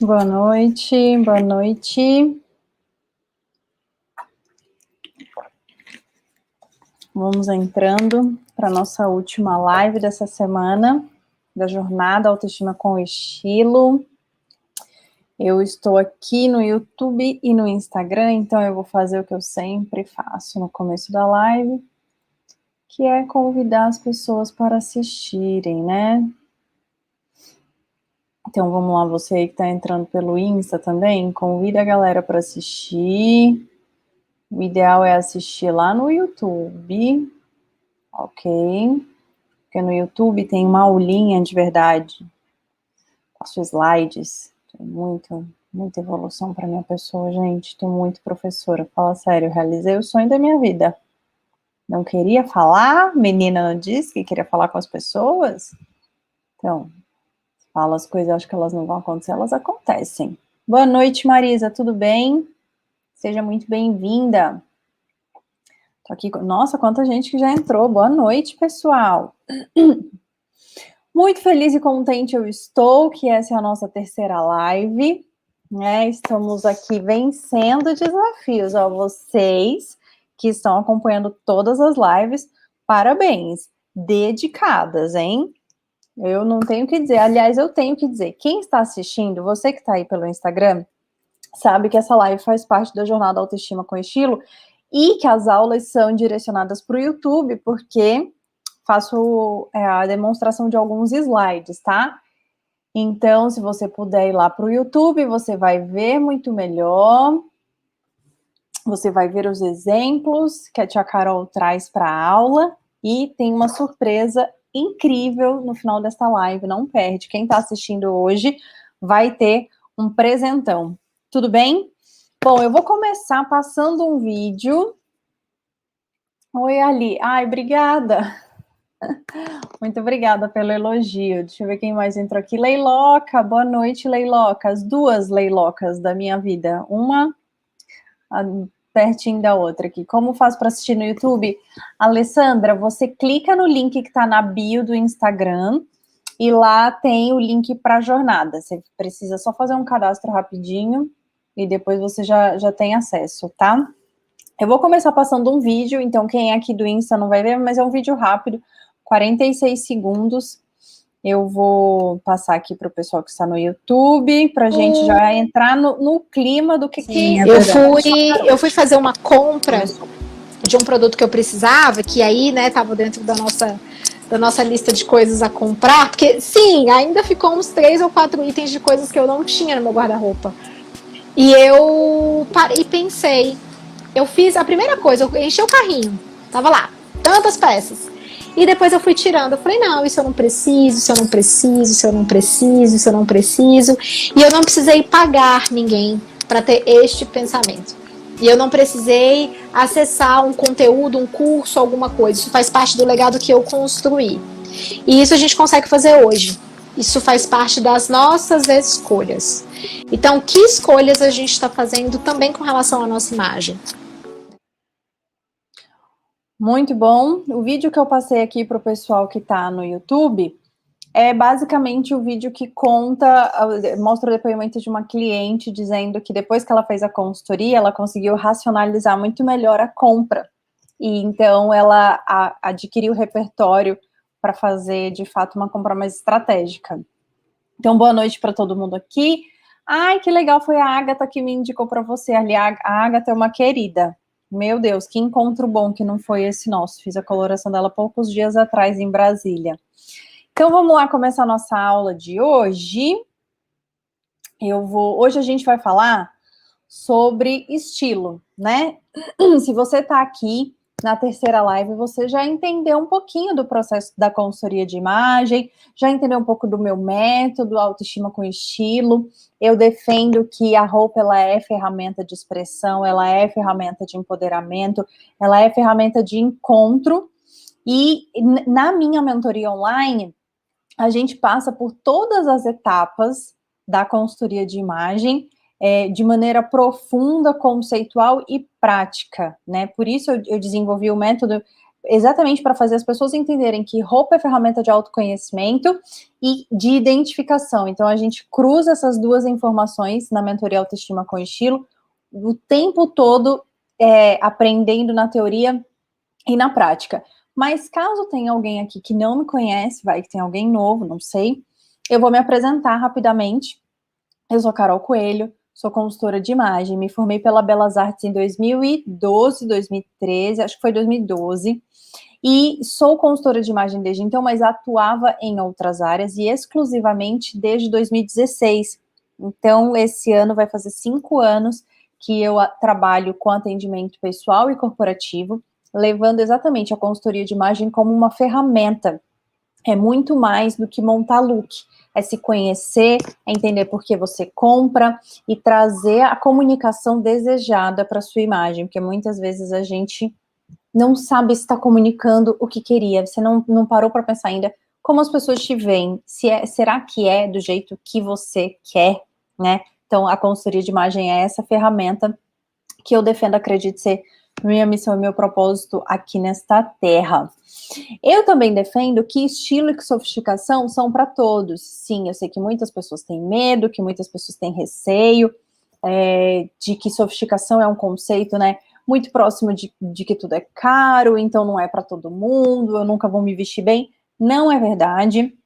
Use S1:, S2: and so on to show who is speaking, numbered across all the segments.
S1: Boa noite, boa noite. Vamos entrando para a nossa última live dessa semana, da jornada Autoestima com Estilo. Eu estou aqui no YouTube e no Instagram, então eu vou fazer o que eu sempre faço no começo da live, que é convidar as pessoas para assistirem, né? Então vamos lá, você aí que está entrando pelo Insta também, convida a galera para assistir. O ideal é assistir lá no YouTube, ok? Porque no YouTube tem uma aulinha de verdade. Faço slides, tem muita evolução para minha pessoa, gente. Tô muito professora, fala sério, realizei o sonho da minha vida. Não queria falar, menina não disse que queria falar com as pessoas? Então, fala as coisas, acho que elas não vão acontecer, elas acontecem. Boa noite, Marisa, tudo bem? Seja muito bem-vinda. Tô aqui, nossa, quanta gente que já entrou. Boa noite, pessoal. Muito feliz e contente eu estou, que essa é a nossa terceira live, né? Estamos aqui vencendo desafios. Ó, vocês que estão acompanhando todas as lives, parabéns, dedicadas, hein? Eu não tenho o que dizer, aliás, eu tenho que dizer, quem está assistindo, você que está aí pelo Instagram, sabe que essa live faz parte da Jornada Autoestima com Estilo e que as aulas são direcionadas para o YouTube, porque faço a demonstração de alguns slides, tá? Então, se você puder ir lá para o YouTube, você vai ver muito melhor, você vai ver os exemplos que a tia Carol traz para a aula e tem uma surpresa incrível no final desta live, não perde. Quem está assistindo hoje vai ter um presentão. Tudo bem? Bom, eu vou começar passando um vídeo. Oi, Ali. Ai, obrigada. Muito obrigada pelo elogio. Deixa eu ver quem mais entrou aqui. Leiloca, boa noite, Leiloca. As duas Leilocas da minha vida. Uma pertinho da outra aqui. Como faço para assistir no YouTube? Alessandra, você clica no link que está na bio do Instagram e lá tem o link para a jornada. Você precisa só fazer um cadastro rapidinho e depois você já tem acesso, tá? Eu vou começar passando um vídeo, então quem é aqui do Insta não vai ver, mas é um vídeo rápido, 46 segundos. Eu vou passar aqui para o pessoal que está no YouTube, para a gente já entrar no clima do que
S2: Sim, eu fui fazer uma compra de um produto que eu precisava, que aí, né, estava dentro da nossa lista de coisas a comprar, porque, sim, ainda ficou uns 3 ou 4 itens de coisas que eu não tinha no meu guarda-roupa. E eu parei e pensei, eu fiz a primeira coisa, eu enchi o carrinho, tava lá, tantas peças. E depois eu fui tirando, eu falei, não, isso eu não preciso, isso eu não preciso, isso eu não preciso, isso eu não preciso. E eu não precisei pagar ninguém para ter este pensamento. E eu não precisei acessar um conteúdo, um curso, alguma coisa. Isso faz parte do legado que eu construí. E isso a gente consegue fazer hoje. Isso faz parte das nossas escolhas. Então, que escolhas a gente está fazendo também com relação à nossa imagem?
S1: Muito bom. O vídeo que eu passei aqui para o pessoal que está no YouTube é basicamente o vídeo que conta, mostra o depoimento de uma cliente dizendo que depois que ela fez a consultoria, ela conseguiu racionalizar muito melhor a compra. E então ela adquiriu repertório para fazer, de fato, uma compra mais estratégica. Então, boa noite para todo mundo aqui. Ai, que legal, foi a Agatha que me indicou para você. Ali, a Agatha é uma querida. Meu Deus, que encontro bom que não foi esse nosso. Fiz a coloração dela poucos dias atrás em Brasília. Então, vamos lá começar a nossa aula de hoje. Hoje a gente vai falar sobre estilo, né? Se você está aqui na terceira live, você já entendeu um pouquinho do processo da consultoria de imagem, já entendeu um pouco do meu método, autoestima com estilo. Eu defendo que a roupa, ela é ferramenta de expressão, ela é ferramenta de empoderamento, ela é ferramenta de encontro. E na minha mentoria online, a gente passa por todas as etapas da consultoria de imagem, de maneira profunda, conceitual e prática, né? Por isso eu desenvolvi o método exatamente para fazer as pessoas entenderem que roupa é ferramenta de autoconhecimento e de identificação. Então, a gente cruza essas duas informações na mentoria Autoestima com Estilo o tempo todo, aprendendo na teoria e na prática. Mas caso tenha alguém aqui que não me conhece, vai que tem alguém novo, não sei, eu vou me apresentar rapidamente. Eu sou Carol Coelho, sou consultora de imagem, me formei pela Belas Artes em 2012, 2013, acho que foi 2012, e sou consultora de imagem desde então, mas atuava em outras áreas e exclusivamente desde 2016. Então, esse ano vai fazer 5 anos que eu trabalho com atendimento pessoal e corporativo, levando exatamente a consultoria de imagem como uma ferramenta. É muito mais do que montar look. É se conhecer, é entender por que você compra e trazer a comunicação desejada para sua imagem, porque muitas vezes a gente não sabe se está comunicando o que queria, você não parou para pensar ainda como as pessoas te veem, será que é do jeito que você quer, né? Então, a consultoria de imagem é essa ferramenta que eu defendo, acredito ser minha missão e meu propósito aqui nesta terra. Eu também defendo que estilo e sofisticação são para todos. Sim, eu sei que muitas pessoas têm medo, que muitas pessoas têm receio, de que sofisticação é um conceito, né, muito próximo de que tudo é caro, então não é para todo mundo, eu nunca vou me vestir bem. Não é verdade.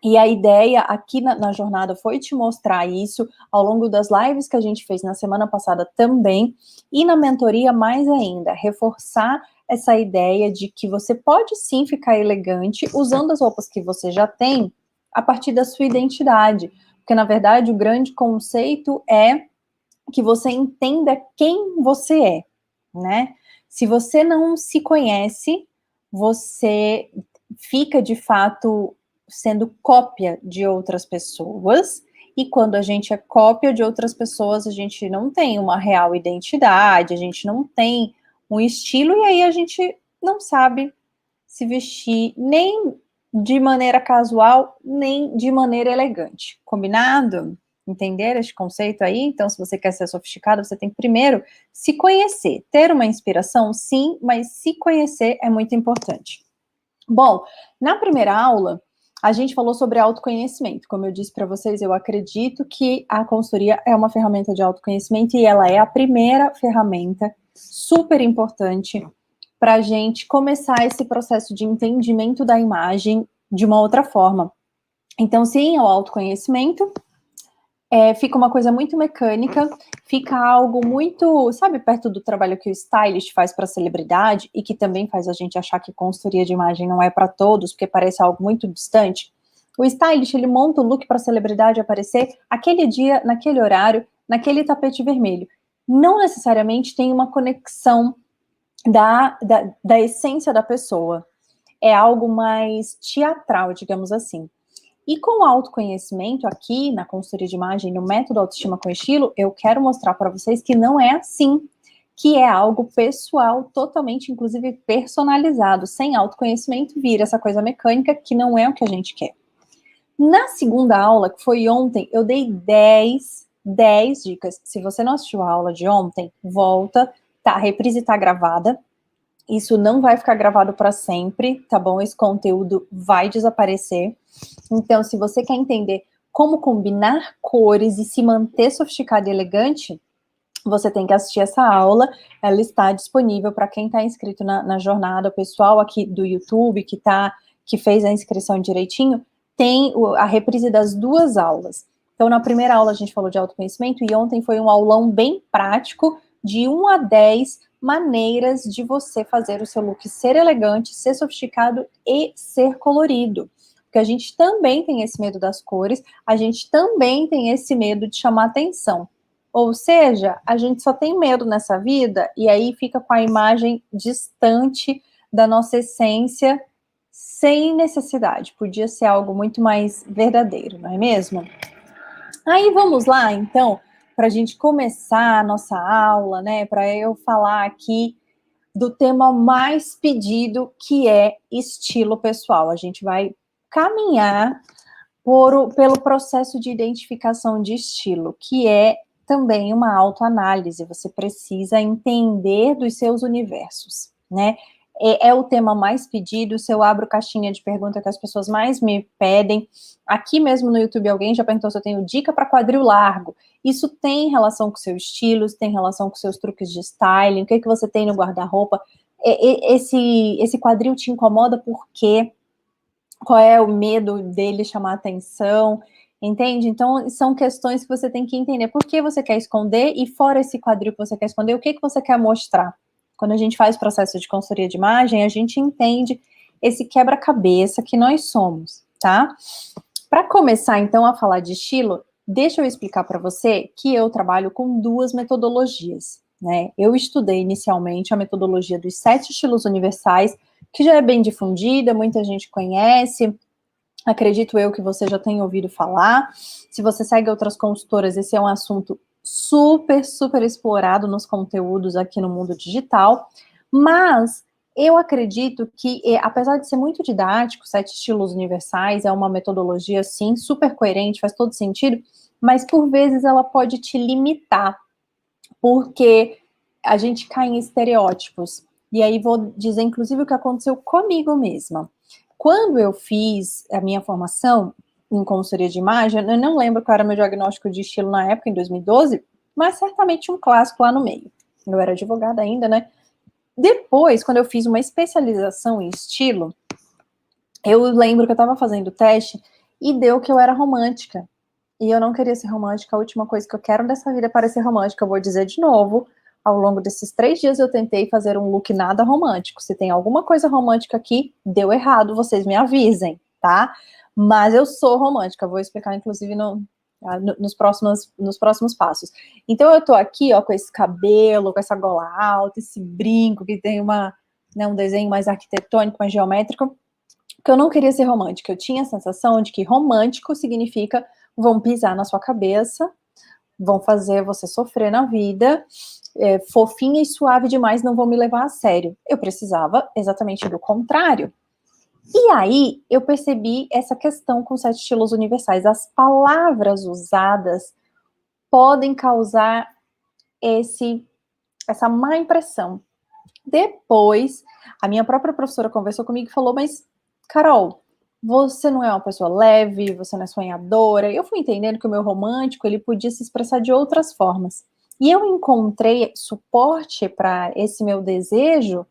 S1: E a ideia aqui na jornada foi te mostrar isso ao longo das lives que a gente fez na semana passada também, e na mentoria mais ainda, reforçar essa ideia de que você pode sim ficar elegante usando as roupas que você já tem a partir da sua identidade, porque na verdade o grande conceito é que você entenda quem você é, né? Se você não se conhece, você fica de fato sendo cópia de outras pessoas, e quando a gente é cópia de outras pessoas, a gente não tem uma real identidade, a gente não tem um estilo, e aí a gente não sabe se vestir nem de maneira casual, nem de maneira elegante. Combinado? Entender esse conceito aí? Então, se você quer ser sofisticado, você tem que primeiro se conhecer. Ter uma inspiração, sim, mas se conhecer é muito importante. Bom, na primeira aula, a gente falou sobre autoconhecimento. Como eu disse para vocês, eu acredito que a consultoria é uma ferramenta de autoconhecimento e ela é a primeira ferramenta super importante para a gente começar esse processo de entendimento da imagem de uma outra forma. Então, sim, é o autoconhecimento. Fica uma coisa muito mecânica, fica algo muito, sabe, perto do trabalho que o stylist faz para celebridade e que também faz a gente achar que consultoria de imagem não é para todos, porque parece algo muito distante. O stylist, ele monta o look para a celebridade aparecer aquele dia, naquele horário, naquele tapete vermelho. Não necessariamente tem uma conexão da essência da pessoa. É algo mais teatral, digamos assim. E com o autoconhecimento aqui na consultoria de imagem, no método Autoestima com Estilo, eu quero mostrar para vocês que não é assim, que é algo pessoal, totalmente, inclusive, personalizado. Sem autoconhecimento, vira essa coisa mecânica que não é o que a gente quer. Na segunda aula, que foi ontem, eu dei 10 dicas. Se você não assistiu a aula de ontem, volta, tá? A reprise tá gravada. Isso não vai ficar gravado para sempre, tá bom? Esse conteúdo vai desaparecer. Então, se você quer entender como combinar cores e se manter sofisticado e elegante, você tem que assistir essa aula. Ela está disponível para quem está inscrito na jornada. O pessoal aqui do YouTube que fez a inscrição direitinho, tem a reprise das 2 aulas. Então, na primeira aula a gente falou de autoconhecimento e ontem foi um aulão bem prático de 1 a 10 maneiras de você fazer o seu look ser elegante, ser sofisticado e ser colorido. Porque a gente também tem esse medo das cores, a gente também tem esse medo de chamar atenção. Ou seja, a gente só tem medo nessa vida e aí fica com a imagem distante da nossa essência sem necessidade. Podia ser algo muito mais verdadeiro, não é mesmo? Aí vamos lá, então, para a gente começar a nossa aula, né? Para eu falar aqui do tema mais pedido, que é estilo pessoal. A gente vai caminhar pelo processo de identificação de estilo, que é também uma autoanálise. Você precisa entender dos seus universos, né? é o tema mais pedido. Se eu abro caixinha de pergunta que as pessoas mais me pedem, aqui mesmo no YouTube alguém já perguntou se eu tenho dica para quadril largo. Isso tem relação com seu estilo, tem relação com seus truques de styling, o que você tem no guarda-roupa. Esse quadril te incomoda por quê? Qual é o medo dele chamar atenção? Entende? Então, são questões que você tem que entender. Por que você quer esconder? E fora esse quadril que você quer esconder, o que você quer mostrar? Quando a gente faz processo de consultoria de imagem, a gente entende esse quebra-cabeça que nós somos, tá? Para começar, então, a falar de estilo, deixa eu explicar para você que eu trabalho com 2 metodologias, né? Eu estudei inicialmente a metodologia dos 7 estilos universais, que já é bem difundida, muita gente conhece, acredito eu que você já tenha ouvido falar. Se você segue outras consultoras, esse é um assunto super, super explorado nos conteúdos aqui no mundo digital, mas eu acredito que, apesar de ser muito didático, 7 estilos universais, é uma metodologia, sim, super coerente, faz todo sentido, mas por vezes ela pode te limitar, porque a gente cai em estereótipos. E aí vou dizer, inclusive, o que aconteceu comigo mesma. Quando eu fiz a minha formação em consultoria de imagem, eu não lembro qual era meu diagnóstico de estilo na época, em 2012, mas certamente um clássico lá no meio. Eu era advogada ainda, né? Depois, quando eu fiz uma especialização em estilo, eu lembro que eu estava fazendo o teste e deu que eu era romântica. E eu não queria ser romântica. A última coisa que eu quero dessa vida é parecer romântica. Eu vou dizer de novo. Ao longo desses 3 dias eu tentei fazer um look nada romântico. Se tem alguma coisa romântica aqui, deu errado, vocês me avisem, tá? Mas eu sou romântica. Vou explicar, inclusive, nos próximos passos. Então eu tô aqui, ó, com esse cabelo, com essa gola alta, esse brinco que tem um desenho mais arquitetônico, mais geométrico, porque eu não queria ser romântica. Eu tinha a sensação de que romântico significa vão pisar na sua cabeça, vão fazer você sofrer na vida, fofinha e suave demais, não vão me levar a sério. Eu precisava exatamente do contrário. E aí, eu percebi essa questão com 7 estilos universais. As palavras usadas podem causar essa má impressão. Depois, a minha própria professora conversou comigo e falou, mas, Carol, você não é uma pessoa leve, você não é sonhadora. Eu fui entendendo que o meu romântico, ele podia se expressar de outras formas. E eu encontrei suporte para esse meu desejo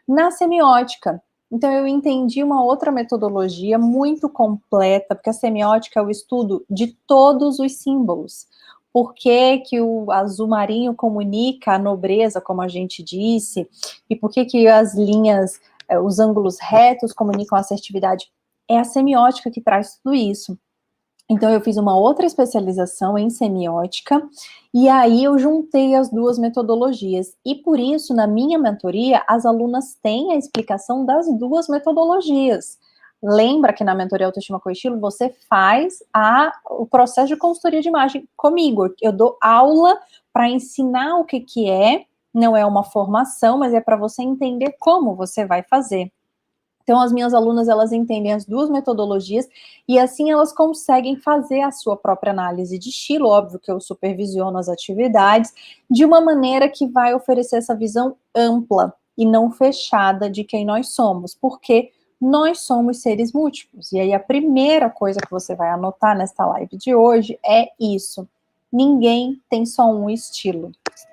S1: na semiótica. Então, eu entendi uma outra metodologia muito completa, porque a semiótica é o estudo de todos os símbolos. Por que o azul marinho comunica a nobreza, como a gente disse, e por que as linhas, os ângulos retos comunicam a assertividade. É a semiótica que traz tudo isso. Então, eu fiz uma outra especialização em semiótica, e aí eu juntei as 2 metodologias. E por isso, na minha mentoria, as alunas têm a explicação das 2 metodologias. Lembra que na mentoria Autoestima com Estilo, você faz o processo de consultoria de imagem comigo. Eu dou aula para ensinar o que é, não é uma formação, mas é para você entender como você vai fazer. Então, as minhas alunas, elas entendem as 2 metodologias e assim elas conseguem fazer a sua própria análise de estilo, óbvio que eu supervisiono as atividades, de uma maneira que vai oferecer essa visão ampla e não fechada de quem nós somos, porque nós somos seres múltiplos. E aí, a primeira coisa que você vai anotar nesta live de hoje é isso. Ninguém tem só um estilo.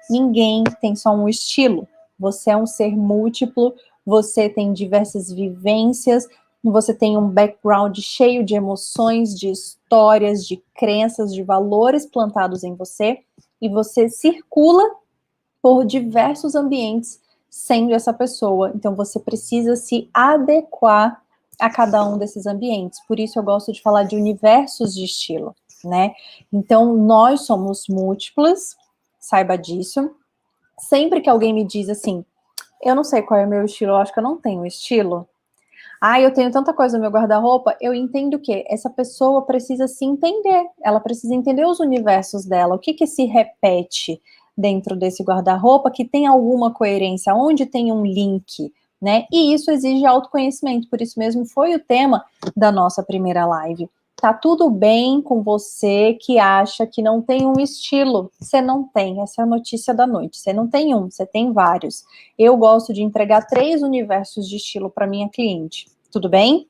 S1: Ninguém tem só um estilo. Você é um ser múltiplo, você tem diversas vivências, você tem um background cheio de emoções, de histórias, de crenças, de valores plantados em você, e você circula por diversos ambientes sendo essa pessoa. Então, você precisa se adequar a cada um desses ambientes. Por isso, eu gosto de falar de universos de estilo, né? Então, nós somos múltiplas, saiba disso. Sempre que alguém me diz assim, eu não sei qual é o meu estilo, eu acho que eu não tenho estilo. Eu tenho tanta coisa no meu guarda-roupa, eu entendo que essa pessoa precisa se entender, ela precisa entender os universos dela, o que se repete dentro desse guarda-roupa, que tem alguma coerência, onde tem um link, né? E isso exige autoconhecimento, por isso mesmo foi o tema da nossa primeira live. Tá tudo bem com você que acha que não tem um estilo. Você não tem, essa é a notícia da noite. Você não tem um, você tem vários. Eu gosto de entregar 3 universos de estilo para minha cliente. Tudo bem?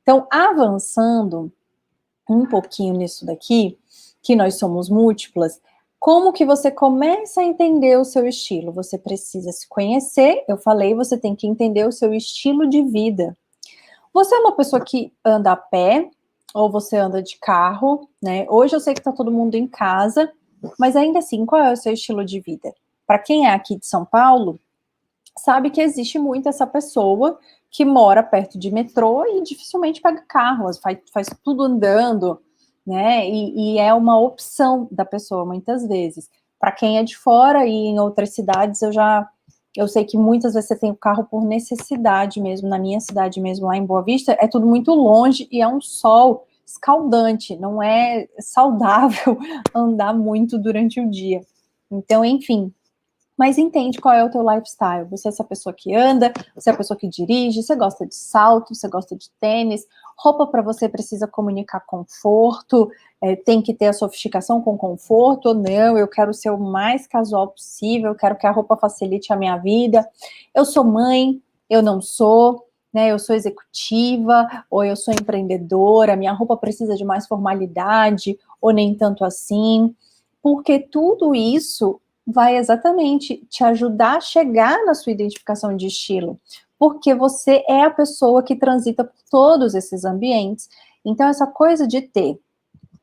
S1: Então, avançando um pouquinho nisso daqui, que nós somos múltiplas, como que você começa a entender o seu estilo? Você precisa se conhecer, eu falei, você tem que entender o seu estilo de vida. Você é uma pessoa que anda a pé, ou você anda de carro, né? Hoje eu sei que tá todo mundo em casa, mas ainda assim, qual é o seu estilo de vida? Para quem é aqui de São Paulo, sabe que existe muito essa pessoa que mora perto de metrô e dificilmente pega carro, faz tudo andando, né? E é uma opção da pessoa muitas vezes. Para quem é de fora e em outras cidades, eu sei que muitas vezes você tem o carro por necessidade mesmo. Na minha cidade mesmo, lá em Boa Vista, é tudo muito longe e é um sol escaldante, não é saudável andar muito durante o dia. Então, enfim, mas entende qual é o teu lifestyle. Você é essa pessoa que anda, você é a pessoa que dirige, você gosta de salto, você gosta de tênis, roupa para você precisa comunicar conforto, tem que ter a sofisticação com conforto, ou não, eu quero ser o mais casual possível, eu quero que a roupa facilite a minha vida. Eu sou mãe, eu não sou, né, eu sou executiva, ou eu sou empreendedora, minha roupa precisa de mais formalidade, ou nem tanto assim, porque tudo isso vai exatamente te ajudar a chegar na sua identificação de estilo, porque você é a pessoa que transita por todos esses ambientes. Então, essa coisa de ter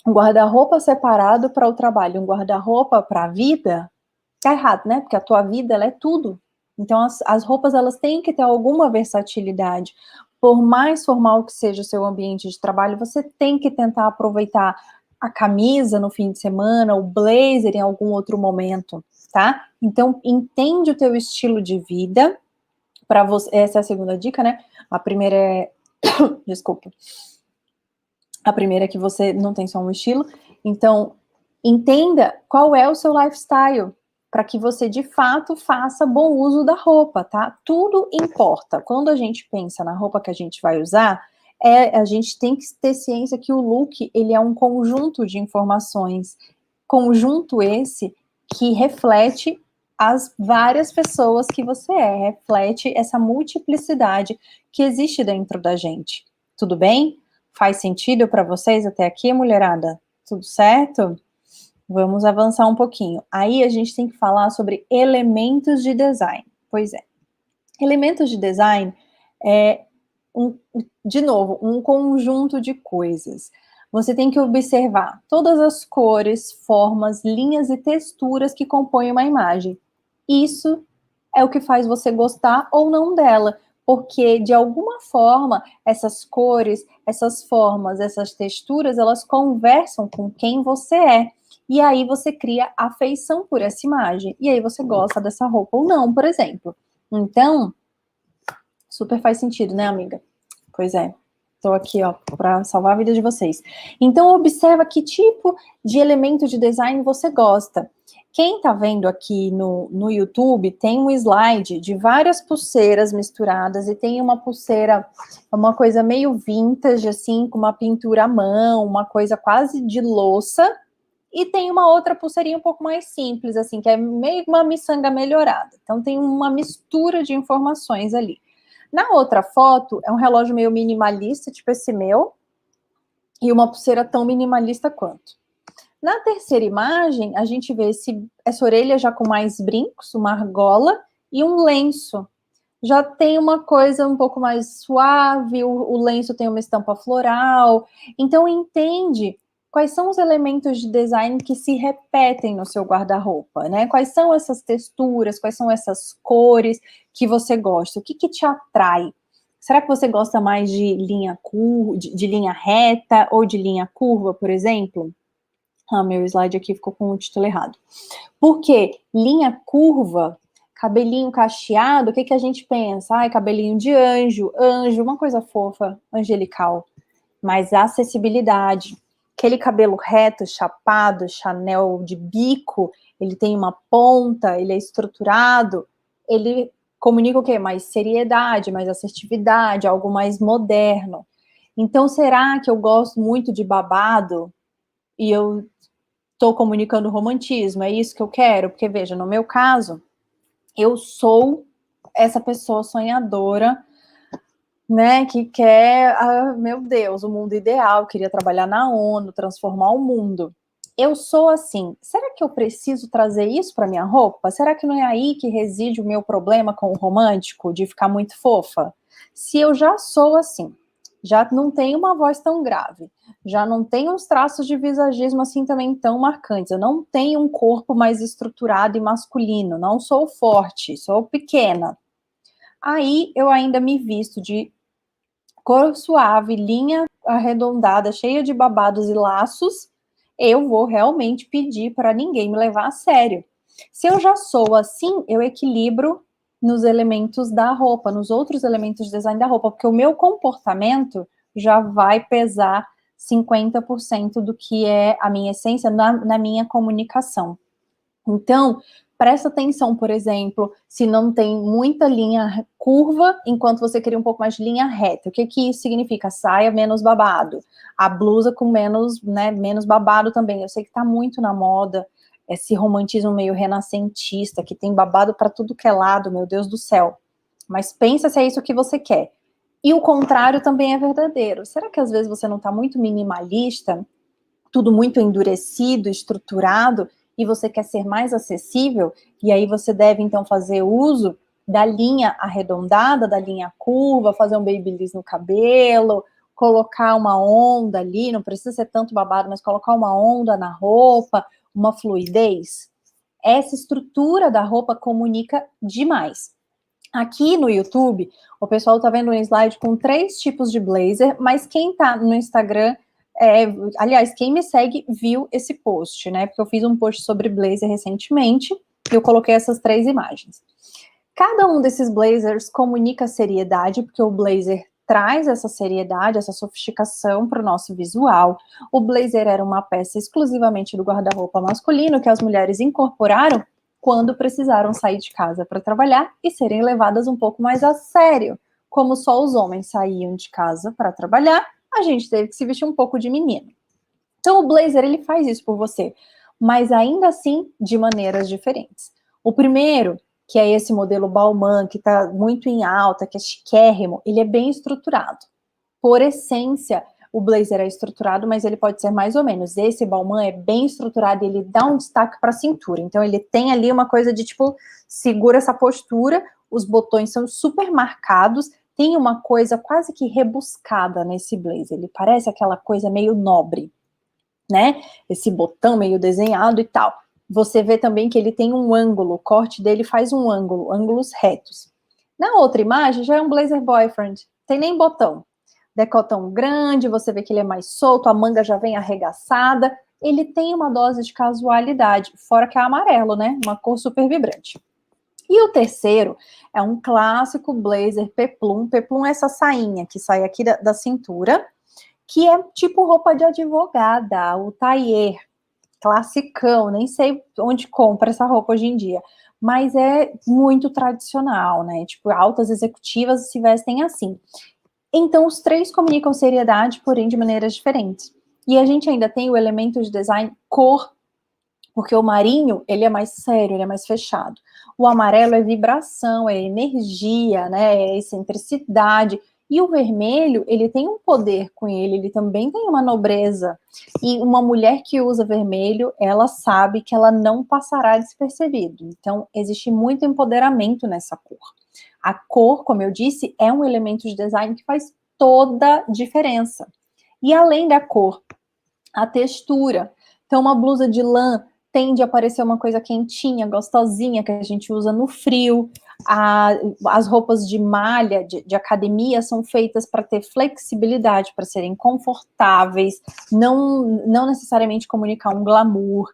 S1: um guarda-roupa separado para o trabalho, um guarda-roupa para a vida, tá errado, né? Porque a tua vida, ela é tudo. Então, as roupas, elas têm que ter alguma versatilidade. Por mais formal que seja o seu ambiente de trabalho, você tem que tentar aproveitar a camisa no fim de semana, o blazer em algum outro momento, tá? Então, entende o teu estilo de vida. Para você, essa é a segunda dica, né? A primeira é, desculpa. A primeira é que você não tem só um estilo. Então, entenda qual é o seu lifestyle, para que você de fato faça bom uso da roupa, tá? Tudo importa. Quando a gente pensa na roupa que a gente vai usar, a gente tem que ter ciência que o look, ele é um conjunto de informações, conjunto esse que reflete as várias pessoas que você é, reflete essa multiplicidade que existe dentro da gente. Tudo bem? Faz sentido para vocês até aqui, mulherada? Tudo certo? Vamos avançar um pouquinho. Aí a gente tem que falar sobre elementos de design. Pois é. Elementos de design é, de novo, um conjunto de coisas. Você tem que observar todas as cores, formas, linhas e texturas que compõem uma imagem. Isso é o que faz você gostar ou não dela, porque de alguma forma essas cores, essas formas, essas texturas, elas conversam com quem você é. E aí você cria afeição por essa imagem. E aí você gosta dessa roupa ou não, por exemplo. Então, super faz sentido, né, amiga? Pois é. Estou aqui, ó, para salvar a vida de vocês. Então, observa que tipo de elemento de design você gosta. Quem tá vendo aqui no YouTube, tem um slide de várias pulseiras misturadas e tem uma pulseira, uma coisa meio vintage, assim, com uma pintura à mão, uma coisa quase de louça, e tem uma outra pulseirinha um pouco mais simples, assim, que é meio uma miçanga melhorada. Então, tem uma mistura de informações ali. Na outra foto, é um relógio meio minimalista, tipo esse meu, e uma pulseira tão minimalista quanto. Na terceira imagem, a gente vê essa orelha já com mais brincos, uma argola e um lenço. Já tem uma coisa um pouco mais suave, o lenço tem uma estampa floral. Então, entende quais são os elementos de design que se repetem no seu guarda-roupa, né? Quais são essas texturas, quais são essas cores que você gosta? O que te atrai? Será que você gosta mais de linha de linha reta ou de linha curva, por exemplo? Ah, meu slide aqui ficou com o título errado. Porque linha curva, cabelinho cacheado, o que a gente pensa? Ai, cabelinho de anjo, uma coisa fofa, angelical. Mas acessibilidade. Aquele cabelo reto, chapado, Chanel de bico, ele tem uma ponta, ele é estruturado, ele comunica o quê? Mais seriedade, mais assertividade, algo mais moderno. Então, será que eu gosto muito de babado e eu estou comunicando romantismo? É isso que eu quero? Porque, veja, no meu caso, eu sou essa pessoa sonhadora, né, que quer, meu Deus, o mundo ideal, queria trabalhar na ONU, transformar o mundo. Eu sou assim, será que eu preciso trazer isso para minha roupa? Será que não é aí que reside o meu problema com o romântico, de ficar muito fofa? Se eu já sou assim, já não tenho uma voz tão grave, já não tenho uns traços de visagismo assim também tão marcantes, eu não tenho um corpo mais estruturado e masculino, não sou forte, sou pequena. Aí eu ainda me visto de cor suave, linha arredondada, cheia de babados e laços, eu vou realmente pedir para ninguém me levar a sério. Se eu já sou assim, eu equilibro nos elementos da roupa, nos outros elementos de design da roupa, porque o meu comportamento já vai pesar 50% do que é a minha essência na minha comunicação. Então, presta atenção, por exemplo, se não tem muita linha curva, enquanto você queria um pouco mais de linha reta. O que que isso significa? Saia menos babado. A blusa com menos, né, menos babado também. Eu sei que tá muito na moda esse romantismo meio renascentista, que tem babado para tudo que é lado, meu Deus do céu. Mas pensa se é isso que você quer. E o contrário também é verdadeiro. Será que às vezes você não tá muito minimalista, tudo muito endurecido, estruturado, e você quer ser mais acessível, e aí você deve, então, fazer uso da linha arredondada, da linha curva, fazer um babyliss no cabelo, colocar uma onda ali, não precisa ser tanto babado, mas colocar uma onda na roupa, uma fluidez. Essa estrutura da roupa comunica demais. Aqui no YouTube, o pessoal tá vendo um slide com 3 tipos de blazer, mas quem tá no Instagram, aliás, quem me segue viu esse post, né? Porque eu fiz um post sobre blazer recentemente e eu coloquei essas 3 imagens. Cada um desses blazers comunica seriedade, porque o blazer traz essa seriedade, essa sofisticação para o nosso visual. O blazer era uma peça exclusivamente do guarda-roupa masculino que as mulheres incorporaram quando precisaram sair de casa para trabalhar e serem levadas um pouco mais a sério. Como só os homens saíam de casa para trabalhar, a gente teve que se vestir um pouco de menino. Então o blazer, ele faz isso por você, mas ainda assim de maneiras diferentes. O primeiro, que é esse modelo Balmain, que está muito em alta, que é chiquérrimo, ele é bem estruturado. Por essência, o blazer é estruturado, mas ele pode ser mais ou menos. Esse Balmain é bem estruturado e ele dá um destaque para a cintura. Então ele tem ali uma coisa de tipo, segura essa postura, os botões são super marcados, tem uma coisa quase que rebuscada nesse blazer. Ele parece aquela coisa meio nobre, né? Esse botão meio desenhado e tal. Você vê também que ele tem um ângulo, o corte dele faz um ângulo, ângulos retos. Na outra imagem já é um blazer boyfriend, tem nem botão. Decotão grande, você vê que ele é mais solto, a manga já vem arregaçada. Ele tem uma dose de casualidade, fora que é amarelo, né? Uma cor super vibrante. E o terceiro é um clássico blazer peplum. Peplum é essa sainha que sai aqui da cintura, que é tipo roupa de advogada, o tailleur, classicão, nem sei onde compra essa roupa hoje em dia, mas é muito tradicional, né? Tipo, altas executivas se vestem assim. Então, os 3 comunicam seriedade, porém de maneiras diferentes. E a gente ainda tem o elemento de design cor, porque o marinho, ele é mais sério, ele é mais fechado. O amarelo é vibração, é energia, né, é excentricidade. E o vermelho, ele tem um poder com ele também tem uma nobreza. E uma mulher que usa vermelho, ela sabe que ela não passará despercebido. Então, existe muito empoderamento nessa cor. A cor, como eu disse, é um elemento de design que faz toda diferença. E além da cor, a textura. Então, uma blusa de lã tende a parecer uma coisa quentinha, gostosinha, que a gente usa no frio. As roupas de malha, de academia, são feitas para ter flexibilidade, para serem confortáveis, não necessariamente comunicar um glamour.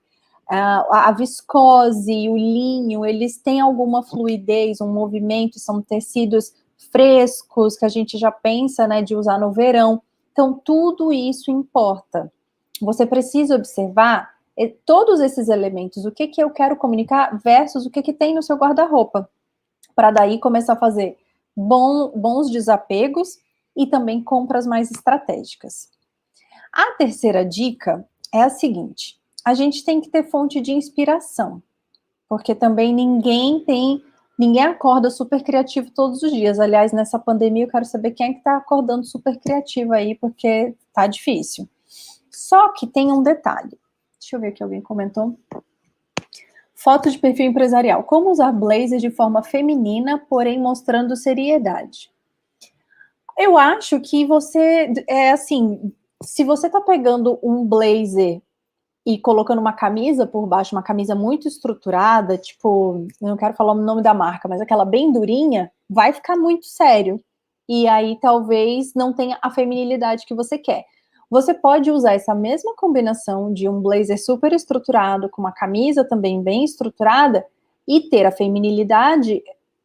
S1: A viscose e o linho, eles têm alguma fluidez, um movimento, são tecidos frescos, que a gente já pensa, né, de usar no verão. Então, tudo isso importa. Você precisa observar todos esses elementos, o que eu quero comunicar versus o que tem no seu guarda-roupa, para daí começar a fazer bons desapegos e também compras mais estratégicas. A terceira dica é a seguinte: a gente tem que ter fonte de inspiração, porque também ninguém acorda super criativo todos os dias. Aliás, nessa pandemia eu quero saber quem é que tá acordando super criativo aí, porque tá difícil. Só que tem um detalhe. Deixa eu ver aqui, alguém comentou. Foto de perfil empresarial. Como usar blazer de forma feminina, porém mostrando seriedade? Eu acho que você, assim, se você tá pegando um blazer e colocando uma camisa por baixo, uma camisa muito estruturada, tipo, eu não quero falar o nome da marca, mas aquela bem durinha, vai ficar muito sério. E aí talvez não tenha a feminilidade que você quer. Você pode usar essa mesma combinação de um blazer super estruturado com uma camisa também bem estruturada e ter a feminilidade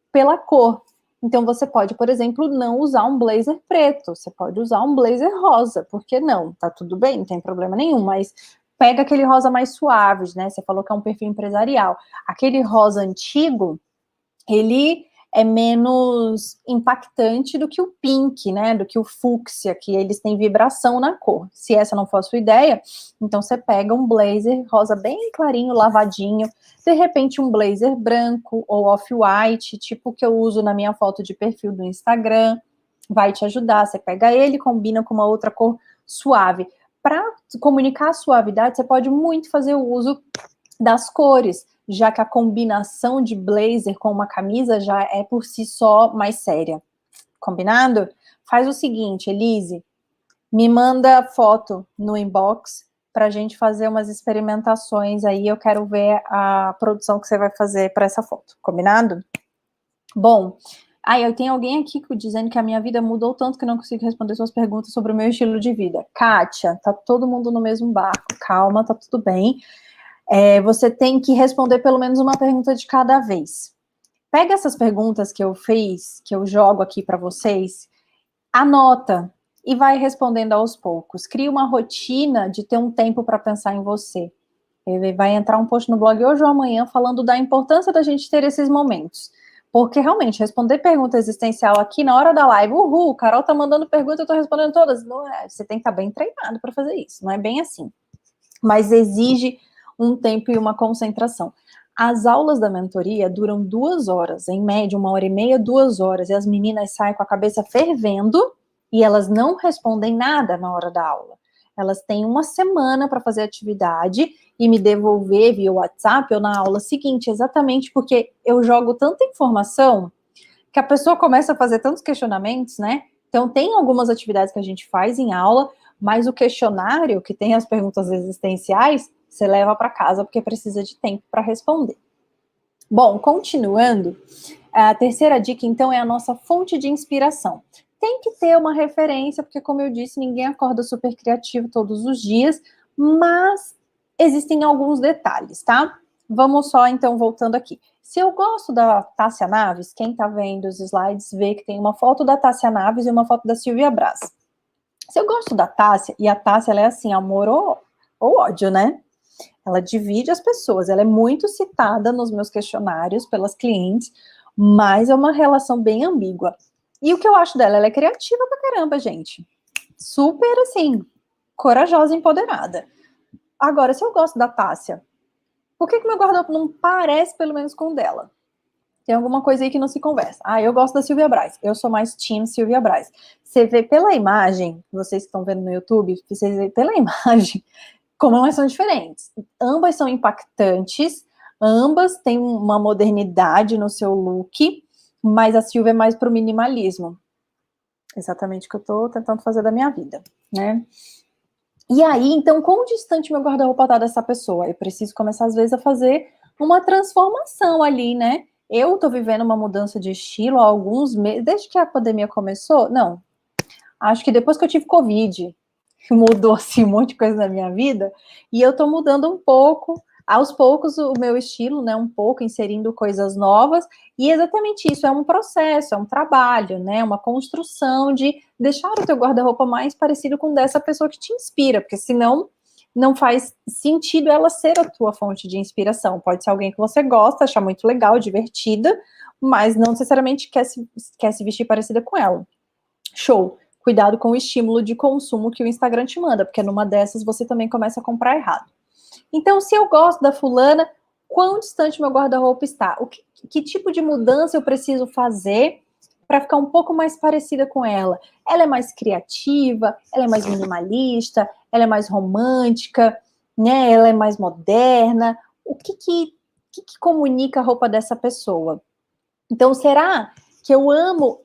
S1: pela cor. Então você pode, por exemplo, não usar um blazer preto, você pode usar um blazer rosa, por que não? Tá tudo bem, não tem problema nenhum, mas pega aquele rosa mais suave, né? Você falou que é um perfil empresarial. Aquele rosa antigo, ele é menos impactante do que o pink, né? Do que o fúcsia, que eles têm vibração na cor. Se essa não for a sua ideia, então você pega um blazer rosa bem clarinho, lavadinho, de repente um blazer branco ou off-white, tipo o que eu uso na minha foto de perfil do Instagram, vai te ajudar. Você pega ele, combina com uma outra cor suave. Para comunicar a suavidade, você pode muito fazer o uso das cores, já que a combinação de blazer com uma camisa já é por si só mais séria. Combinado? Faz o seguinte, Elise, me manda foto no inbox para a gente fazer umas experimentações aí. Eu quero ver a produção que você vai fazer para essa foto. Combinado? Bom, eu tenho alguém aqui dizendo que a minha vida mudou tanto que não consigo responder suas perguntas sobre o meu estilo de vida. Kátia, tá todo mundo no mesmo barco. Calma, tá tudo bem. Você tem que responder pelo menos uma pergunta de cada vez. Pega essas perguntas que eu fiz, que eu jogo aqui para vocês, anota e vai respondendo aos poucos. Cria uma rotina de ter um tempo para pensar em você. Vai entrar um post no blog hoje ou amanhã falando da importância da gente ter esses momentos. Porque realmente, responder pergunta existencial aqui na hora da live, Carol tá mandando pergunta, eu tô respondendo todas. Não é, você tem que estar bem treinado para fazer isso, não é bem assim. Mas exige um tempo e uma concentração. As aulas da mentoria duram 2 horas, em média 1h30, 2 horas, e as meninas saem com a cabeça fervendo e elas não respondem nada na hora da aula. Elas têm 1 semana para fazer atividade e me devolver via WhatsApp ou na aula seguinte, exatamente porque eu jogo tanta informação que a pessoa começa a fazer tantos questionamentos, né? Então, tem algumas atividades que a gente faz em aula, mas o questionário, que tem as perguntas existenciais, você leva para casa porque precisa de tempo para responder. Bom, continuando, a terceira dica, então, é a nossa fonte de inspiração. Tem que ter uma referência, porque, como eu disse, ninguém acorda super criativo todos os dias, mas existem alguns detalhes, tá? Vamos só, então, voltando aqui. Se eu gosto da Tássia Naves, quem tá vendo os slides vê que tem uma foto da Tássia Naves e uma foto da Silvia Braz. Se eu gosto da Tássia, e a Tássia, ela é assim, amor ou ódio, né? Ela divide as pessoas, ela é muito citada nos meus questionários pelas clientes, mas é uma relação bem ambígua. E o que eu acho dela? Ela é criativa pra caramba, gente. Super, assim, corajosa e empoderada. Agora, se eu gosto da Tássia, por que meu guarda-roupa não parece, pelo menos, com o dela? Tem alguma coisa aí que não se conversa. Eu gosto da Silvia Braz. Eu sou mais team Silvia Braz. Você vê pela imagem, vocês que estão vendo no YouTube, vocês vê pela imagem como elas são diferentes. Ambas são impactantes, ambas têm uma modernidade no seu look, mas a Silvia é mais pro minimalismo. Exatamente o que eu tô tentando fazer da minha vida, né? E aí, então, quão distante meu guarda-roupa tá dessa pessoa? Eu preciso começar, às vezes, a fazer uma transformação ali, né? Eu tô vivendo uma mudança de estilo há alguns meses, desde que a pandemia começou, não, acho que depois que eu tive Covid, mudou, assim, um monte de coisa na minha vida, e eu tô mudando um pouco, aos poucos, o meu estilo, né, um pouco, inserindo coisas novas, e exatamente isso, é um processo, é um trabalho, né, uma construção de deixar o teu guarda-roupa mais parecido com dessa pessoa que te inspira, porque senão não faz sentido ela ser a tua fonte de inspiração. Pode ser alguém que você gosta, achar muito legal, divertida, mas não necessariamente quer se vestir parecida com ela. Show. cuidado com o estímulo de consumo que o Instagram te manda, porque numa dessas você também começa a comprar errado. Então, se eu gosto da fulana, quão distante meu guarda-roupa está? Que tipo de mudança eu preciso fazer para ficar um pouco mais parecida com ela? Ela é mais criativa, ela é mais minimalista, ela é mais romântica, né? Ela é mais moderna. O que comunica a roupa dessa pessoa? Então, será que eu amo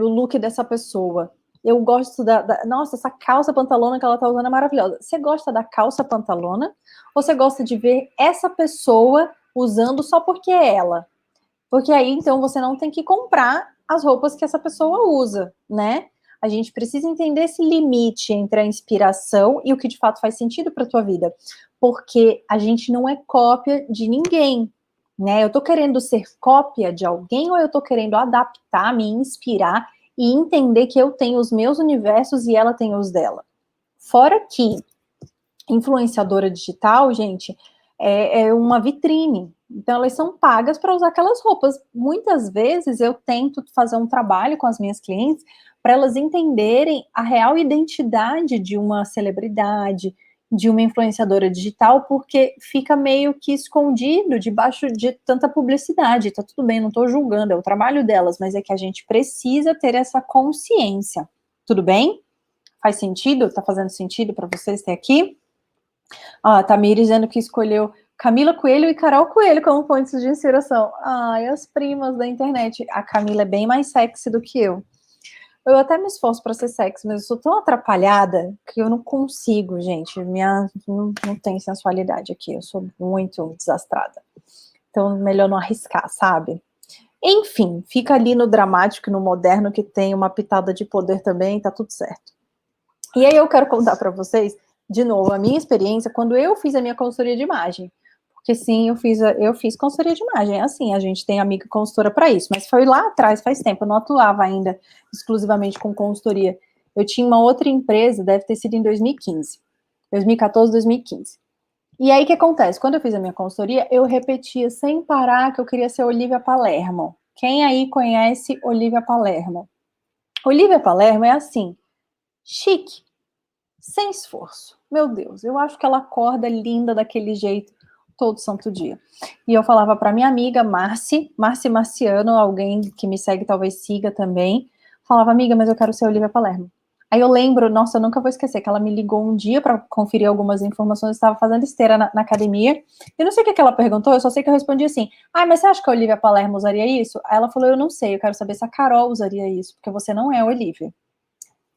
S1: o look dessa pessoa? Eu gosto nossa, essa calça pantalona que ela tá usando é maravilhosa. Você gosta da calça pantalona? Ou você gosta de ver essa pessoa usando só porque é ela? Porque aí, então, você não tem que comprar as roupas que essa pessoa usa, né? A gente precisa entender esse limite entre a inspiração e o que de fato faz sentido para a tua vida. Porque a gente não é cópia de ninguém, né? Eu tô querendo ser cópia de alguém ou eu tô querendo adaptar, me inspirar e entender que eu tenho os meus universos e ela tem os dela. Fora que influenciadora digital, gente, é uma vitrine. Então, elas são pagas para usar aquelas roupas. Muitas vezes eu tento fazer um trabalho com as minhas clientes para elas entenderem a real identidade de uma celebridade, de uma influenciadora digital, porque fica meio que escondido debaixo de tanta publicidade. Tá tudo bem, não estou julgando, é o trabalho delas, mas é que a gente precisa ter essa consciência. Tudo bem? Faz sentido? Tá fazendo sentido para vocês ter aqui? A Tamires dizendo que escolheu Camila Coelho e Carol Coelho como fontes de inspiração. Ai, as primas da internet. A Camila é bem mais sexy do que eu. Eu até me esforço para ser sexy, mas eu sou tão atrapalhada que eu não consigo, gente. Não tem sensualidade aqui. Eu sou muito desastrada. Então, melhor não arriscar, sabe? Enfim, fica ali no dramático, no moderno, que tem uma pitada de poder também, tá tudo certo. E aí eu quero contar para vocês, de novo, a minha experiência quando eu fiz a minha consultoria de imagem. Porque sim, eu fiz consultoria de imagem. Assim, a gente tem amiga consultora para isso, mas foi lá atrás, faz tempo, eu não atuava ainda exclusivamente com consultoria. Eu tinha uma outra empresa, deve ter sido em 2015. 2014, 2015. E aí o que acontece? Quando eu fiz a minha consultoria, eu repetia sem parar que eu queria ser Olivia Palermo. Quem aí conhece Olivia Palermo? Olivia Palermo é assim, chique, sem esforço. Meu Deus, eu acho que ela acorda linda daquele jeito todo santo dia. E eu falava para minha amiga Marci Marciano, alguém que me segue talvez siga também, falava, amiga, mas eu quero ser Olivia Palermo. Aí eu lembro, nossa, eu nunca vou esquecer, que ela me ligou um dia para conferir algumas informações, eu estava fazendo esteira na academia, eu não sei o que ela perguntou, eu só sei que eu respondi assim, mas você acha que a Olivia Palermo usaria isso? Aí ela falou, eu não sei, eu quero saber se a Carol usaria isso, porque você não é a Olivia.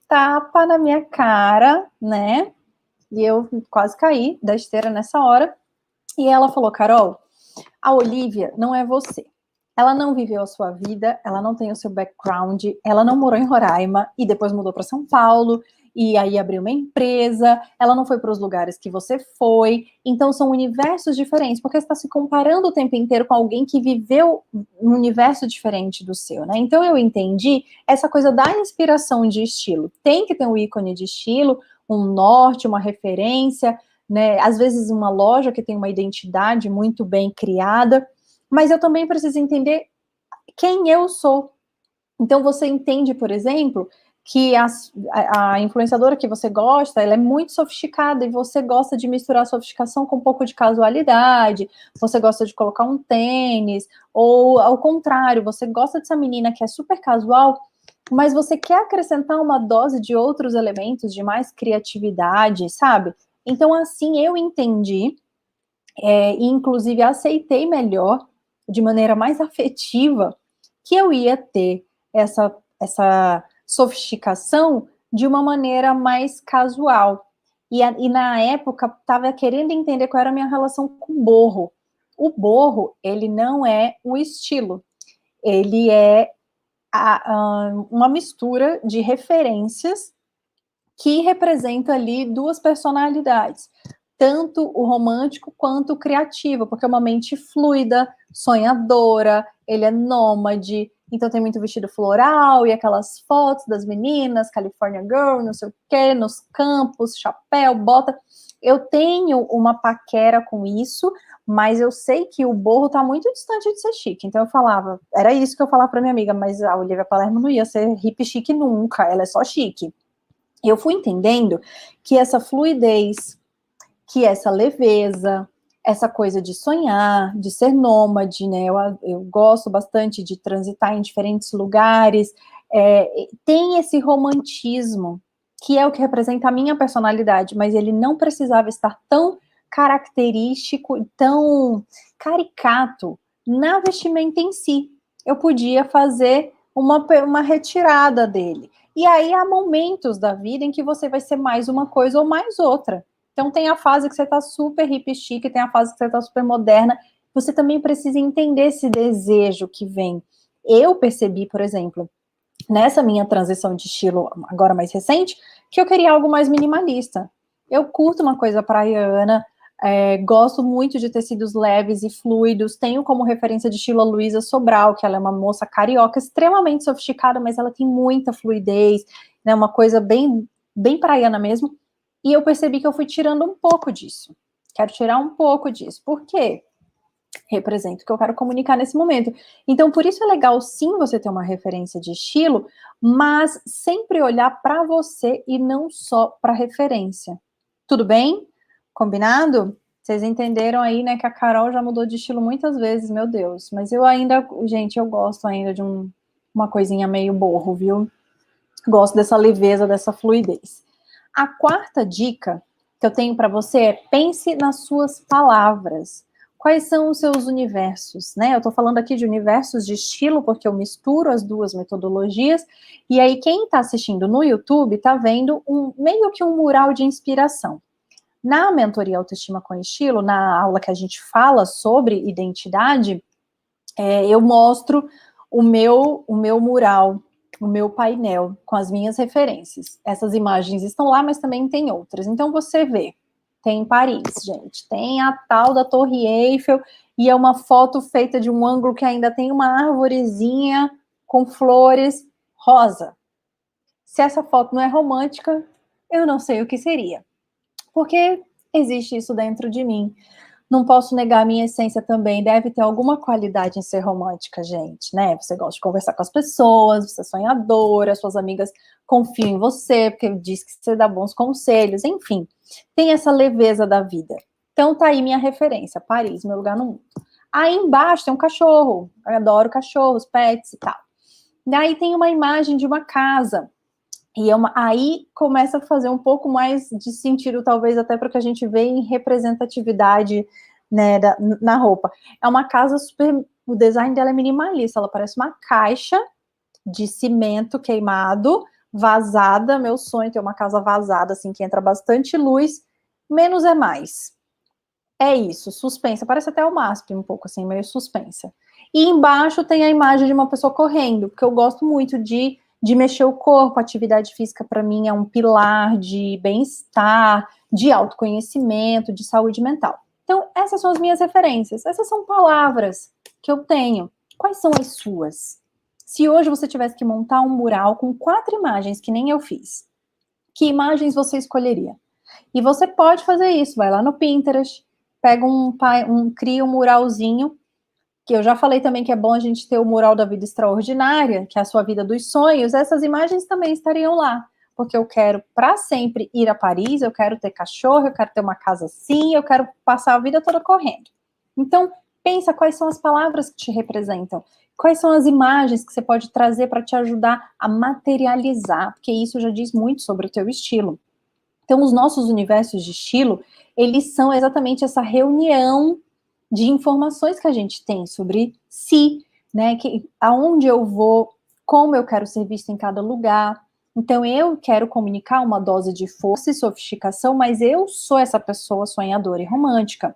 S1: Tapa na minha cara, né? E eu quase caí da esteira nessa hora. E ela falou, Carol, a Olivia não é você. Ela não viveu a sua vida, ela não tem o seu background, ela não morou em Roraima e depois mudou para São Paulo e aí abriu uma empresa, ela não foi para os lugares que você foi, então são universos diferentes, porque você está se comparando o tempo inteiro com alguém que viveu um universo diferente do seu, né? Então eu entendi essa coisa da inspiração de estilo. Tem que ter um ícone de estilo, um norte, uma referência, né? Às vezes uma loja que tem uma identidade muito bem criada, mas eu também preciso entender quem eu sou. Então você entende, por exemplo, que a influenciadora que você gosta, ela é muito sofisticada e você gosta de misturar sofisticação com um pouco de casualidade, você gosta de colocar um tênis, ou ao contrário, você gosta dessa menina que é super casual, mas você quer acrescentar uma dose de outros elementos, de mais criatividade, sabe? Então, assim, eu entendi, e inclusive aceitei melhor, de maneira mais afetiva, que eu ia ter essa sofisticação de uma maneira mais casual. E na época, estava querendo entender qual era a minha relação com o borro. O borro, ele não é o estilo, ele é uma mistura de referências que representa ali duas personalidades, tanto o romântico quanto o criativo, porque é uma mente fluida, sonhadora, ele é nômade, então tem muito vestido floral e aquelas fotos das meninas, California Girl, não sei o quê, nos campos, chapéu, bota. Eu tenho uma paquera com isso, mas eu sei que o borro tá muito distante de ser chique. Então eu falava, era isso que eu falava pra minha amiga, mas a Olivia Palermo não ia ser hippie chique nunca, ela é só chique. Eu fui entendendo que essa fluidez, que essa leveza, essa coisa de sonhar, de ser nômade, né? Eu gosto bastante de transitar em diferentes lugares, tem esse romantismo, que é o que representa a minha personalidade, mas ele não precisava estar tão característico, tão caricato na vestimenta em si. Eu podia fazer uma retirada dele. E aí há momentos da vida em que você vai ser mais uma coisa ou mais outra. Então tem a fase que você tá super hippie chique, tem a fase que você tá super moderna. Você também precisa entender esse desejo que vem. Eu percebi, por exemplo, nessa minha transição de estilo agora mais recente, que eu queria algo mais minimalista. Eu curto uma coisa praiana, gosto muito de tecidos leves e fluidos, tenho como referência de estilo a Luísa Sobral, que ela é uma moça carioca, extremamente sofisticada, mas ela tem muita fluidez, né, uma coisa bem, bem praiana mesmo, e eu percebi que eu fui tirando um pouco disso. Quero tirar um pouco disso. Por quê? Represento o que eu quero comunicar nesse momento. Então, por isso é legal sim você ter uma referência de estilo, mas sempre olhar para você e não só para referência. Tudo bem? Combinado? Vocês entenderam aí, né, que a Carol já mudou de estilo muitas vezes, meu Deus. Mas eu ainda, gente, eu gosto ainda de uma coisinha meio borro, viu? Gosto dessa leveza, dessa fluidez. A quarta dica que eu tenho para você é pense nas suas palavras. Quais são os seus universos, né? Eu estou falando aqui de universos de estilo, porque eu misturo as duas metodologias, e aí quem está assistindo no YouTube está vendo meio que um mural de inspiração. Na mentoria Autoestima com Estilo, na aula que a gente fala sobre identidade, eu mostro o meu mural, o meu painel com as minhas referências. Essas imagens estão lá, mas também tem outras. Então você vê, tem Paris, gente, tem a tal da Torre Eiffel e é uma foto feita de um ângulo que ainda tem uma arvorezinha com flores rosa. Se essa foto não é romântica, eu não sei o que seria. Porque existe isso dentro de mim. Não posso negar a minha essência também, deve ter alguma qualidade em ser romântica, gente, né? Você gosta de conversar com as pessoas, você é sonhadora, suas amigas confiam em você, porque diz que você dá bons conselhos, enfim. Tem essa leveza da vida. Então tá aí minha referência, Paris, meu lugar no mundo. Aí embaixo tem um cachorro, eu adoro cachorros, pets e tal. Daí tem uma imagem de uma casa, e aí começa a fazer um pouco mais de sentido, talvez até para o que a gente vê em representatividade, né, na roupa. É uma casa super. O design dela é minimalista, ela parece uma caixa de cimento queimado, vazada. Meu sonho é ter uma casa vazada, assim, que entra bastante luz, menos é mais. É isso, suspensa. Parece até o MASP, um pouco assim, meio suspensa. E embaixo tem a imagem de uma pessoa correndo, porque eu gosto muito de mexer o corpo. A atividade física, para mim, é um pilar de bem-estar, de autoconhecimento, de saúde mental. Então, essas são as minhas referências. Essas são palavras que eu tenho. Quais são as suas? Se hoje você tivesse que montar um mural com 4 imagens, que nem eu fiz, que imagens você escolheria? E você pode fazer isso, vai lá no Pinterest, pega cria um muralzinho, que eu já falei também que é bom a gente ter o mural da vida extraordinária, que é a sua vida dos sonhos. Essas imagens também estariam lá, porque eu quero para sempre ir a Paris, eu quero ter cachorro, eu quero ter uma casa assim, eu quero passar a vida toda correndo. Então, pensa quais são as palavras que te representam, quais são as imagens que você pode trazer para te ajudar a materializar, porque isso já diz muito sobre o teu estilo. Então, os nossos universos de estilo, eles são exatamente essa reunião de informações que a gente tem sobre si, né? Aonde eu vou, como eu quero ser vista em cada lugar. Então, eu quero comunicar uma dose de força e sofisticação, mas eu sou essa pessoa sonhadora e romântica.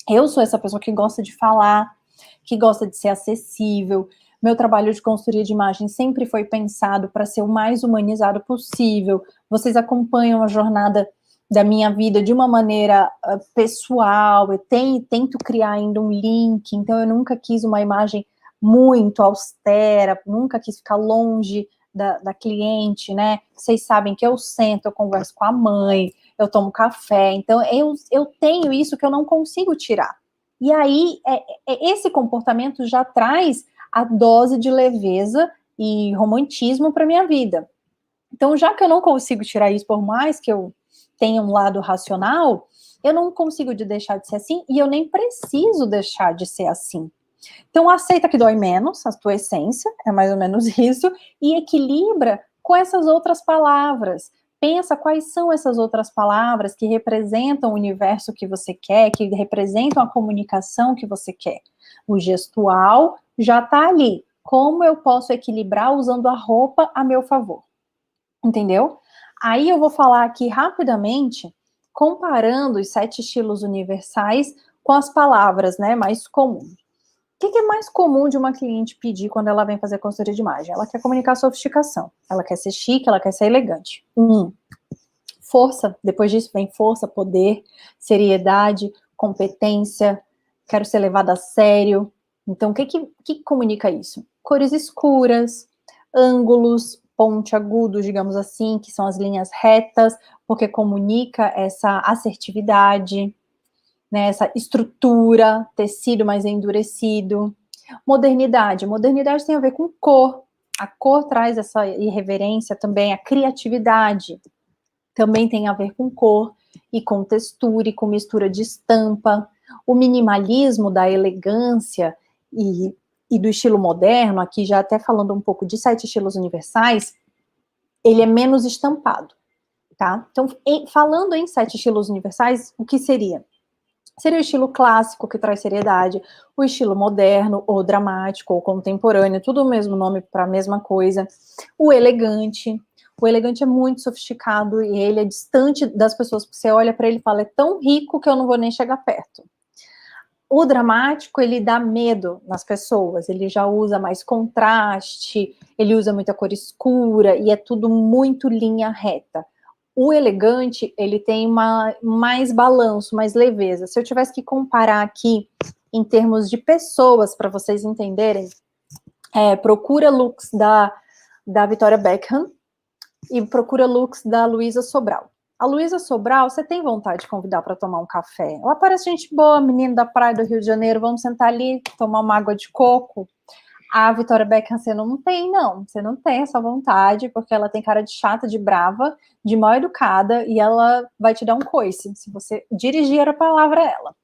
S1: Eu sou essa pessoa que gosta de falar, que gosta de ser acessível. Meu trabalho de consultoria de imagem sempre foi pensado para ser o mais humanizado possível. Vocês acompanham a jornada da minha vida de uma maneira pessoal, eu tento criar ainda um link, então eu nunca quis uma imagem muito austera, nunca quis ficar longe da cliente, né? Vocês sabem que eu sento, eu converso com a mãe, eu tomo café, então eu tenho isso que eu não consigo tirar. E aí, esse comportamento já traz a dose de leveza e romantismo para minha vida. Então, já que eu não consigo tirar isso, por mais que eu tenha um lado racional, eu não consigo deixar de ser assim e eu nem preciso deixar de ser assim. Então, aceita que dói menos, a tua essência, é mais ou menos isso, e equilibra com essas outras palavras. Pensa quais são essas outras palavras que representam o universo que você quer, que representam a comunicação que você quer. O gestual já está ali. Como eu posso equilibrar usando a roupa a meu favor? Entendeu? Aí eu vou falar aqui rapidamente, comparando os 7 estilos universais com as palavras, né, mais comuns. O que é mais comum de uma cliente pedir quando ela vem fazer consultoria de imagem? Ela quer comunicar sofisticação, ela quer ser chique, ela quer ser elegante. Força, depois disso vem força, poder, seriedade, competência, quero ser levada a sério. Então, o que comunica isso? Cores escuras, ângulos pontiagudos, digamos assim, que são as linhas retas, porque comunica essa assertividade, né, essa estrutura, tecido mais endurecido. Modernidade tem a ver com cor. A cor traz essa irreverência também, a criatividade também tem a ver com cor e com textura e com mistura de estampa. O minimalismo da elegância e do estilo moderno, aqui já até falando um pouco de 7 estilos universais, ele é menos estampado, tá? Então, falando em 7 estilos universais, o que seria? Seria o estilo clássico, que traz seriedade, o estilo moderno, ou dramático, ou contemporâneo, tudo o mesmo nome para a mesma coisa. O elegante é muito sofisticado e ele é distante das pessoas, porque você olha para ele e fala, é tão rico que eu não vou nem chegar perto. O dramático, ele dá medo nas pessoas, ele já usa mais contraste, ele usa muita cor escura e é tudo muito linha reta. O elegante, ele tem mais balanço, mais leveza. Se eu tivesse que comparar aqui em termos de pessoas, para vocês entenderem, procura looks da Victoria Beckham e procura looks da Luísa Sobral. A Luísa Sobral, você tem vontade de convidar para tomar um café? Ela parece gente boa, menina da praia do Rio de Janeiro, vamos sentar ali, tomar uma água de coco. A Victoria Beckham, você não tem, não. Você não tem essa vontade, porque ela tem cara de chata, de brava, de mal educada, e ela vai te dar um coice, se você dirigir a palavra a ela.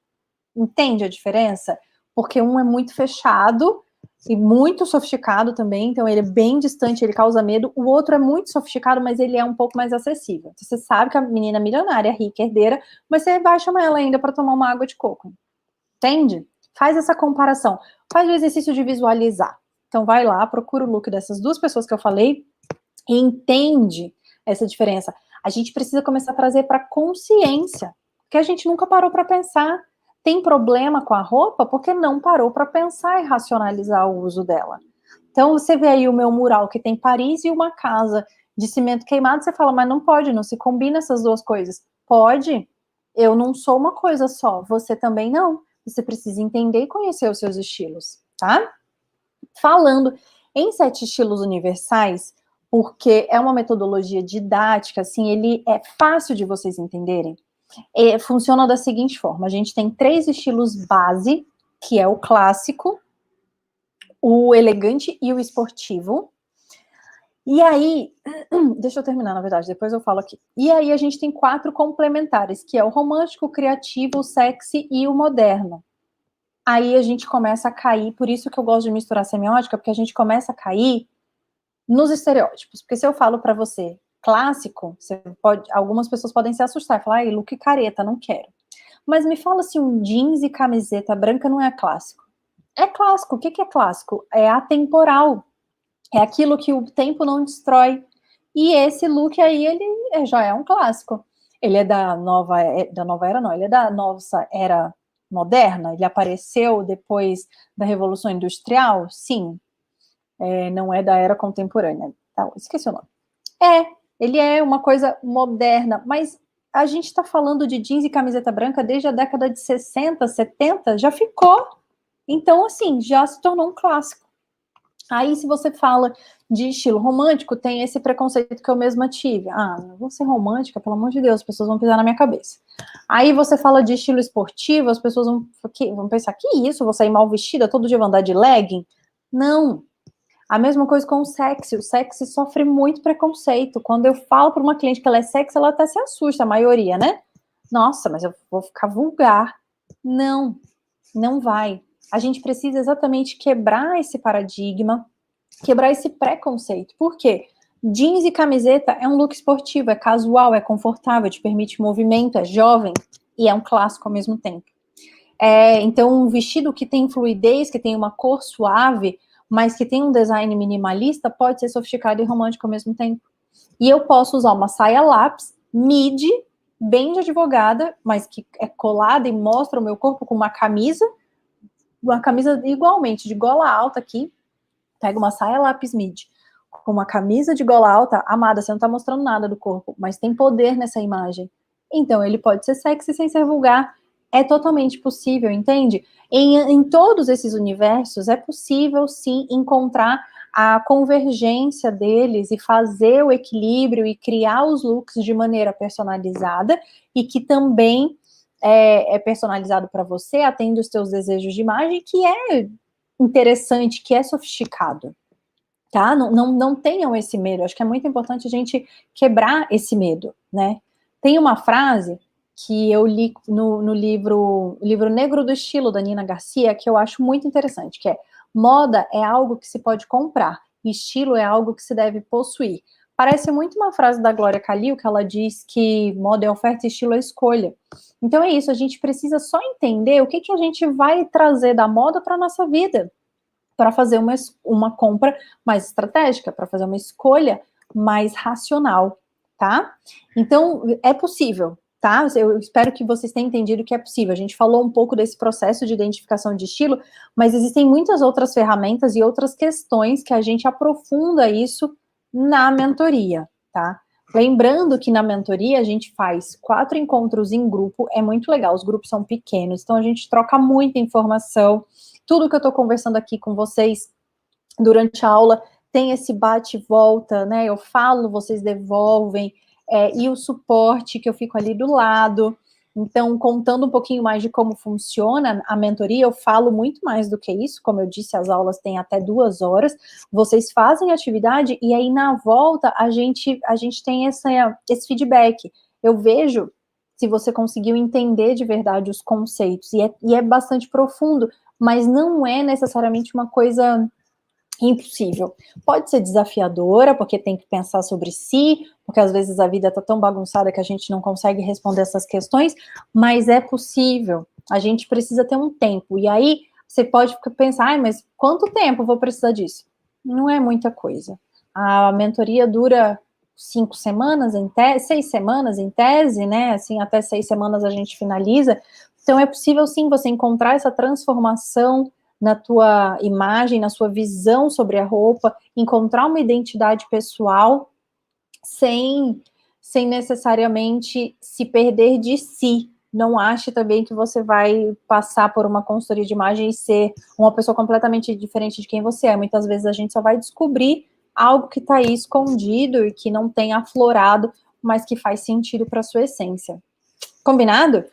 S1: Entende a diferença? Porque um é muito fechado e muito sofisticado também, então ele é bem distante, ele causa medo. O outro é muito sofisticado, mas ele é um pouco mais acessível. Você sabe que a menina é milionária, rica, herdeira, mas você vai chamar ela ainda para tomar uma água de coco. Entende? Faz essa comparação. Faz o exercício de visualizar. Então vai lá, procura o look dessas duas pessoas que eu falei e entende essa diferença. A gente precisa começar a trazer para consciência, porque a gente nunca parou para pensar. Tem problema com a roupa porque não parou para pensar e racionalizar o uso dela. Então você vê aí o meu mural que tem Paris e uma casa de cimento queimado, você fala, mas não pode, não se combina essas duas coisas. Pode, eu não sou uma coisa só, você também não. Você precisa entender e conhecer os seus estilos, tá? Falando em 7 estilos universais, porque é uma metodologia didática, assim, ele é fácil de vocês entenderem. Funciona da seguinte forma, a gente tem 3 estilos base, que é o clássico, o elegante e o esportivo. E aí, deixa eu terminar, na verdade, depois eu falo aqui. E aí a gente tem 4 complementares, que é o romântico, o criativo, o sexy e o moderno. Aí a gente começa a cair, por isso que eu gosto de misturar semiótica, porque a gente começa a cair nos estereótipos. Porque se eu falo para você clássico, algumas pessoas podem se assustar e falar, ai, look careta, não quero. Mas me fala se um jeans e camiseta branca não é clássico. É clássico. O que é clássico? É atemporal. É aquilo que o tempo não destrói. E esse look aí, ele já é um clássico. Ele é da nova era, não, ele é da nossa era moderna, ele apareceu depois da Revolução Industrial? Sim. Não é da era contemporânea. Tá, esqueci o nome. Ele é uma coisa moderna, mas a gente está falando de jeans e camiseta branca desde a década de 60, 70, já ficou. Então, assim, já se tornou um clássico. Aí, se você fala de estilo romântico, tem esse preconceito que eu mesma tive. Ah, eu vou ser romântica, pelo amor de Deus, as pessoas vão pisar na minha cabeça. Aí você fala de estilo esportivo, as pessoas vão pensar, que isso? Vou sair mal vestida, todo dia vou andar de legging? Não. A mesma coisa com o sexy sofre muito preconceito. Quando eu falo para uma cliente que ela é sexy, ela até se assusta, a maioria, né? Nossa, mas eu vou ficar vulgar. Não, não vai. A gente precisa exatamente quebrar esse paradigma, quebrar esse preconceito. Por quê? Jeans e camiseta é um look esportivo, é casual, é confortável, te permite movimento, é jovem e é um clássico ao mesmo tempo. Então, um vestido que tem fluidez, que tem uma cor suave, mas que tem um design minimalista, pode ser sofisticado e romântico ao mesmo tempo. E eu posso usar uma saia lápis, midi, bem de advogada, mas que é colada e mostra o meu corpo com uma camisa igualmente de gola alta aqui, pega uma saia lápis midi, com uma camisa de gola alta, amada, você não tá mostrando nada do corpo, mas tem poder nessa imagem. Então, ele pode ser sexy sem ser vulgar. É totalmente possível, entende? Em todos esses universos, é possível, sim, encontrar a convergência deles e fazer o equilíbrio e criar os looks de maneira personalizada e que também é personalizado para você, atende os teus desejos de imagem, que é interessante, que é sofisticado. Tá? Não tenham esse medo. Acho que é muito importante a gente quebrar esse medo, né? Tem uma frase que eu li no livro Negro do Estilo, da Nina Garcia, que eu acho muito interessante, que é: moda é algo que se pode comprar, estilo é algo que se deve possuir. Parece muito uma frase da Glória Calil, que ela diz que moda é oferta e estilo é escolha. Então é isso, a gente precisa só entender o que a gente vai trazer da moda para a nossa vida, para fazer uma compra mais estratégica, para fazer uma escolha mais racional, tá? Então, é possível, tá? Eu espero que vocês tenham entendido que é possível. A gente falou um pouco desse processo de identificação de estilo, mas existem muitas outras ferramentas e outras questões que a gente aprofunda isso na mentoria, tá? Lembrando que na mentoria a gente faz 4 encontros em grupo, é muito legal, os grupos são pequenos, então a gente troca muita informação. Tudo que eu estou conversando aqui com vocês durante a aula tem esse bate e volta, né? Eu falo, vocês devolvem, e o suporte que eu fico ali do lado. Então, contando um pouquinho mais de como funciona a mentoria, eu falo muito mais do que isso. Como eu disse, as aulas têm até 2 horas. Vocês fazem atividade e aí na volta a gente tem esse feedback. Eu vejo se você conseguiu entender de verdade os conceitos, e é bastante profundo, mas não é necessariamente uma coisa impossível. Pode ser desafiadora, porque tem que pensar sobre si, porque às vezes a vida está tão bagunçada que a gente não consegue responder essas questões, mas é possível. A gente precisa ter um tempo. E aí você pode pensar, mas quanto tempo eu vou precisar disso? Não é muita coisa. A mentoria dura 5 semanas, 6 semanas em tese, né? Assim, até 6 semanas a gente finaliza. Então é possível sim você encontrar essa transformação na tua imagem, na sua visão sobre a roupa, encontrar uma identidade pessoal sem necessariamente se perder de si. Não ache também que você vai passar por uma consultoria de imagem e ser uma pessoa completamente diferente de quem você é. Muitas vezes a gente só vai descobrir algo que está aí escondido e que não tem aflorado, mas que faz sentido para a sua essência. Combinado?